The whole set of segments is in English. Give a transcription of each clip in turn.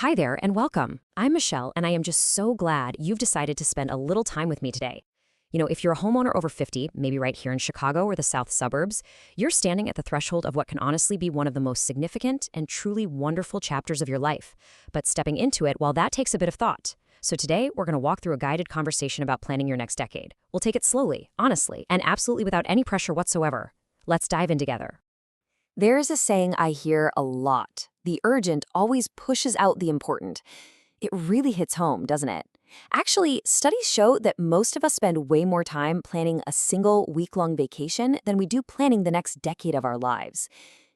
Hi there and welcome. I'm Michelle and I am just so glad you've decided to spend a little time with me today. If you're a homeowner over 50, maybe right here in Chicago or the south suburbs, you're standing at the threshold of what can honestly be one of the most significant and truly wonderful chapters of your life. But stepping into it, well, that takes a bit of thought. So today, we're going to walk through a guided conversation about planning your next decade. We'll take it slowly, honestly, and absolutely without any pressure whatsoever. Let's dive in together. There's a saying I hear a lot. The urgent always pushes out the important. It really hits home, doesn't it? Actually, studies show that most of us spend way more time planning a single week-long vacation than we do planning the next decade of our lives.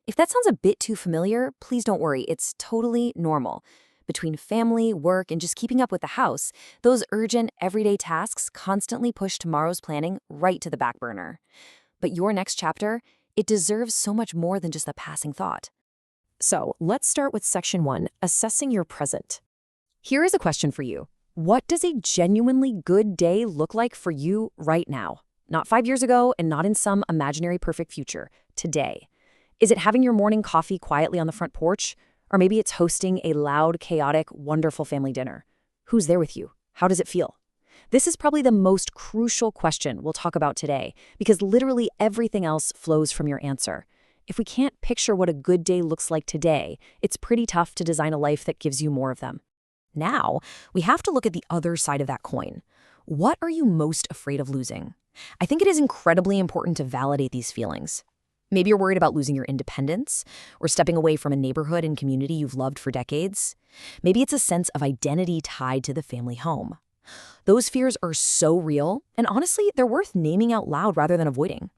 If that sounds a bit too familiar, please don't worry, it's totally normal. Between family, work, and just keeping up with the house, those urgent, everyday tasks constantly push tomorrow's planning right to the back burner. But your next chapter, it deserves so much more than just a passing thought. So let's start with Section 1, Assessing Your Present. Here is a question for you. What does a genuinely good day look like for you right now? Not 5 years ago and not in some imaginary perfect future. Today. Is it having your morning coffee quietly on the front porch? Or maybe it's hosting a loud, chaotic, wonderful family dinner. Who's there with you? How does it feel? This is probably the most crucial question we'll talk about today, because literally everything else flows from your answer. If we can't picture what a good day looks like today, it's pretty tough to design a life that gives you more of them. Now, we have to look at the other side of that coin. What are you most afraid of losing? I think it is incredibly important to validate these feelings. Maybe you're worried about losing your independence or stepping away from a neighborhood and community you've loved for decades. Maybe it's a sense of identity tied to the family home. Those fears are so real, and honestly, they're worth naming out loud rather than avoiding.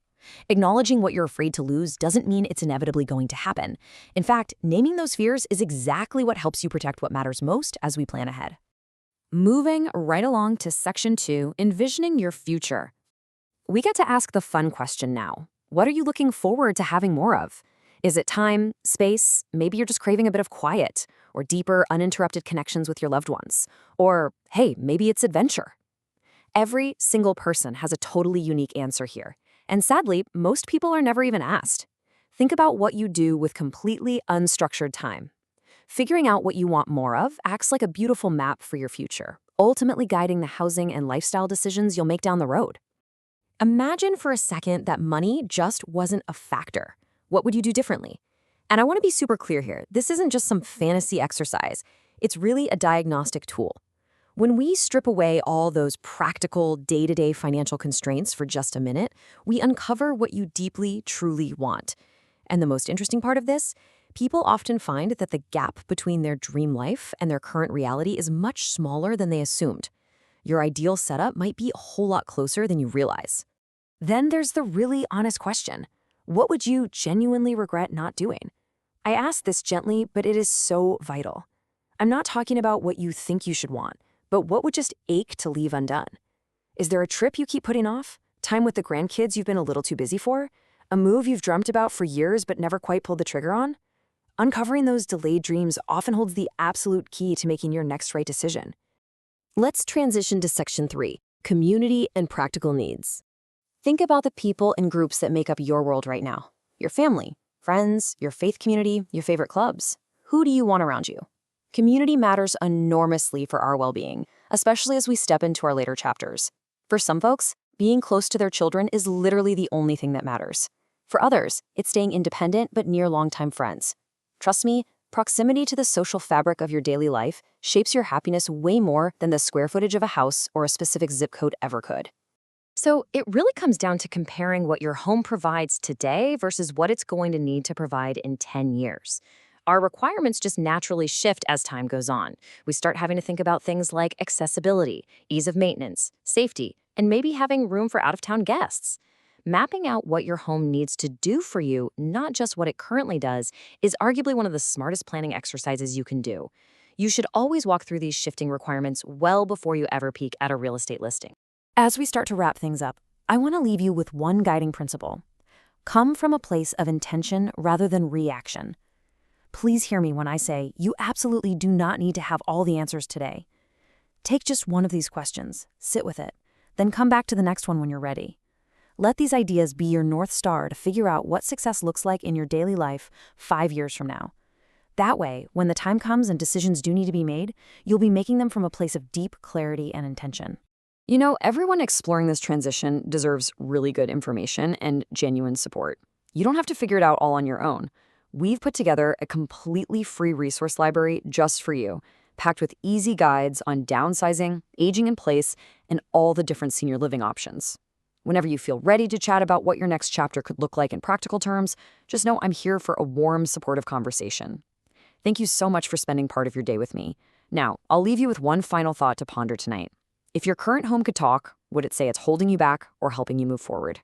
Acknowledging what you're afraid to lose doesn't mean it's inevitably going to happen. In fact, naming those fears is exactly what helps you protect what matters most as we plan ahead. Moving right along to Section 2, Envisioning Your Future. We get to ask the fun question now. What are you looking forward to having more of? Is it time, space, maybe you're just craving a bit of quiet, or deeper, uninterrupted connections with your loved ones? Or, hey, maybe it's adventure. Every single person has a totally unique answer here. And sadly, most people are never even asked. Think about what you do with completely unstructured time. Figuring out what you want more of acts like a beautiful map for your future, ultimately guiding the housing and lifestyle decisions you'll make down the road. Imagine for a second that money just wasn't a factor. What would you do differently? And I want to be super clear here. This isn't just some fantasy exercise. It's really a diagnostic tool. When we strip away all those practical, day-to-day financial constraints for just a minute, we uncover what you deeply, truly want. And the most interesting part of this, people often find that the gap between their dream life and their current reality is much smaller than they assumed. Your ideal setup might be a whole lot closer than you realize. Then there's the really honest question. What would you genuinely regret not doing? I ask this gently, but it is so vital. I'm not talking about what you think you should want, but what would just ache to leave undone? Is there a trip you keep putting off? Time with the grandkids you've been a little too busy for? A move you've dreamt about for years but never quite pulled the trigger on? Uncovering those delayed dreams often holds the absolute key to making your next right decision. Let's transition to Section 3, Community and Practical Needs. Think about the people and groups that make up your world right now. Your family, friends, your faith community, your favorite clubs. Who do you want around you? Community matters enormously for our well-being, especially as we step into our later chapters. For some folks, being close to their children is literally the only thing that matters. For others, it's staying independent but near longtime friends. Trust me, proximity to the social fabric of your daily life shapes your happiness way more than the square footage of a house or a specific zip code ever could. So it really comes down to comparing what your home provides today versus what it's going to need to provide in 10 years. Our requirements just naturally shift as time goes on. We start having to think about things like accessibility, ease of maintenance, safety, and maybe having room for out-of-town guests. Mapping out what your home needs to do for you, not just what it currently does, is arguably one of the smartest planning exercises you can do. You should always walk through these shifting requirements well before you ever peek at a real estate listing. As we start to wrap things up, I want to leave you with one guiding principle. Come from a place of intention rather than reaction. Please hear me when I say you absolutely do not need to have all the answers today. Take just one of these questions, sit with it, then come back to the next one when you're ready. Let these ideas be your North Star to figure out what success looks like in your daily life 5 years from now. That way, when the time comes and decisions do need to be made, you'll be making them from a place of deep clarity and intention. Everyone exploring this transition deserves really good information and genuine support. You don't have to figure it out all on your own. We've put together a completely free resource library just for you, packed with easy guides on downsizing, aging in place, and all the different senior living options. Whenever you feel ready to chat about what your next chapter could look like in practical terms, just know I'm here for a warm, supportive conversation. Thank you so much for spending part of your day with me. Now, I'll leave you with one final thought to ponder tonight. If your current home could talk, would it say it's holding you back or helping you move forward?